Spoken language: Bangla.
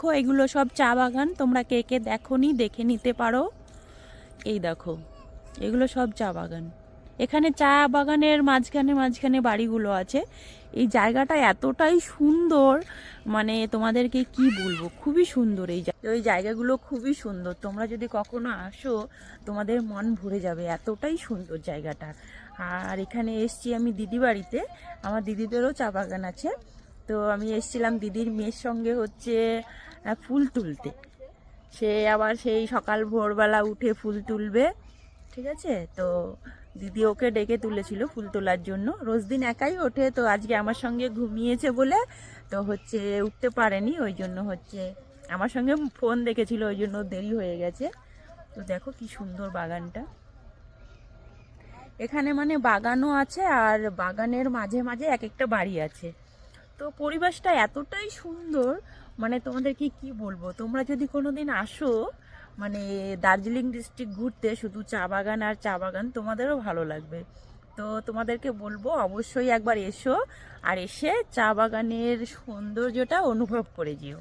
দেখো এগুলো সব চা বাগান, তোমরা কে কে দেখোনি দেখে নিতে পারো। এই দেখো এগুলো সব চা বাগান। এখানে চা বাগানের মাঝখানে মাঝখানে বাড়িগুলো আছে। এই জায়গাটা এতটাই সুন্দর, মানে তোমাদেরকে কি বলবো, খুবই সুন্দর। ওই জায়গাগুলো খুবই সুন্দর, তোমরা যদি কখনো আসো তোমাদের মন ভরে যাবে, এতটাই সুন্দর জায়গাটা। আর এখানে এসছি আমি দিদি বাড়িতে, আমার দিদিদেরও চা বাগান আছে। তো আমি এসছিলাম দিদির মেয়ের সঙ্গে হচ্ছে ফুল তুলতে। সে আবার সেই সকাল ভোরবেলা উঠে ফুল তুলবে, ঠিক আছে। তো দিদি ওকে ডেকে তুলেছিল ফুল তোলার জন্য, রোজ দিন একাই ওঠে, তো আজকে আমার সঙ্গে ঘুমিয়েছে বলে তো হচ্ছে উঠতে পারেনি, ওই জন্য হচ্ছে আমার সঙ্গে ফোন দেখেছিল, ওই জন্য দেরি হয়ে গেছে। তো দেখো কি সুন্দর বাগানটা, এখানে মানে বাগানও আছে আর বাগানের মাঝে মাঝে এক একটা বাড়ি আছে। তো পরিবেশটা এতটাই সুন্দর, মানে তোমাদেরকে কি বলবো, তোমরা যদি কোনোদিন আসো মানে দার্জিলিং ডিস্ট্রিক্ট ঘুরতে, শুধু চা বাগান আর চা বাগান, তোমাদেরও ভালো লাগবে। তো তোমাদেরকে বলবো অবশ্যই একবার এসো, আর এসে চা বাগানের সৌন্দর্যটা অনুভব করে যেও।